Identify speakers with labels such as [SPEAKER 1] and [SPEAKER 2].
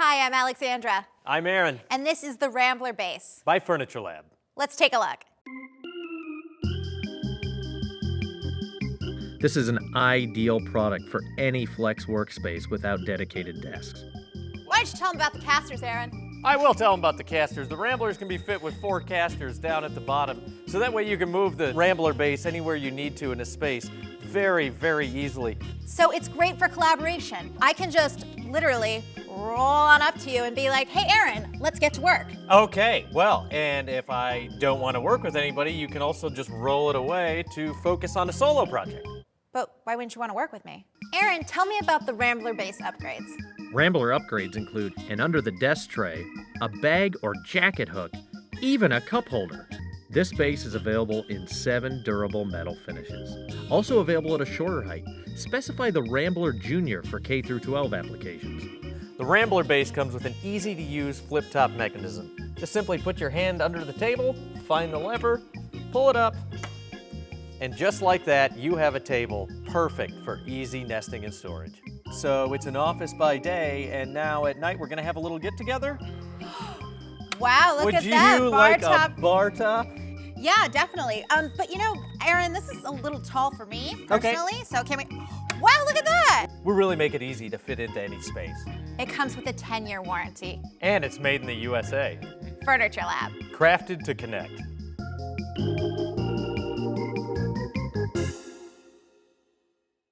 [SPEAKER 1] Hi, I'm Alexandra.
[SPEAKER 2] I'm Aaron.
[SPEAKER 1] And this is the Rambler base.
[SPEAKER 2] By FurnitureLab.
[SPEAKER 1] Let's take a look.
[SPEAKER 3] This is an ideal product for any flex workspace without dedicated desks.
[SPEAKER 1] Why don't you tell them about the casters, Aaron?
[SPEAKER 2] I will tell them about the casters. The Ramblers can be fit with 4 casters down at the bottom, so that way you can move the Rambler base anywhere you need to in a space very, very easily.
[SPEAKER 1] So it's great for collaboration. I can just literally roll on up to you and be like, hey, Aaron, let's get to work.
[SPEAKER 2] Okay, well, and if I don't want to work with anybody, you can also just roll it away to focus on a solo project.
[SPEAKER 1] But why wouldn't you want to work with me? Aaron, tell me about the Rambler base upgrades.
[SPEAKER 3] Rambler upgrades include an under-the-desk tray, a bag or jacket hook, even a cup holder. This base is available in 7 durable metal finishes. Also available at a shorter height. Specify the Rambler Jr for K through 12 applications.
[SPEAKER 2] The Rambler base comes with an easy-to-use FlipTop mechanism. Just simply put your hand under the table, find the lever, pull it up, and just like that, you have a table perfect for easy nesting and storage. So it's an office by day, and now at night we're gonna have a little get-together.
[SPEAKER 1] Wow, look at that,
[SPEAKER 2] Would you
[SPEAKER 1] bar
[SPEAKER 2] like
[SPEAKER 1] top.
[SPEAKER 2] a bar top?
[SPEAKER 1] Yeah, definitely. But you know, Aaron, this is a little tall for me, personally, so can we, wow, look at that!
[SPEAKER 2] We really make it easy to fit into any space.
[SPEAKER 1] It comes with a 10-year warranty.
[SPEAKER 2] And it's made in the USA.
[SPEAKER 1] FurnitureLab.
[SPEAKER 2] Crafted to connect.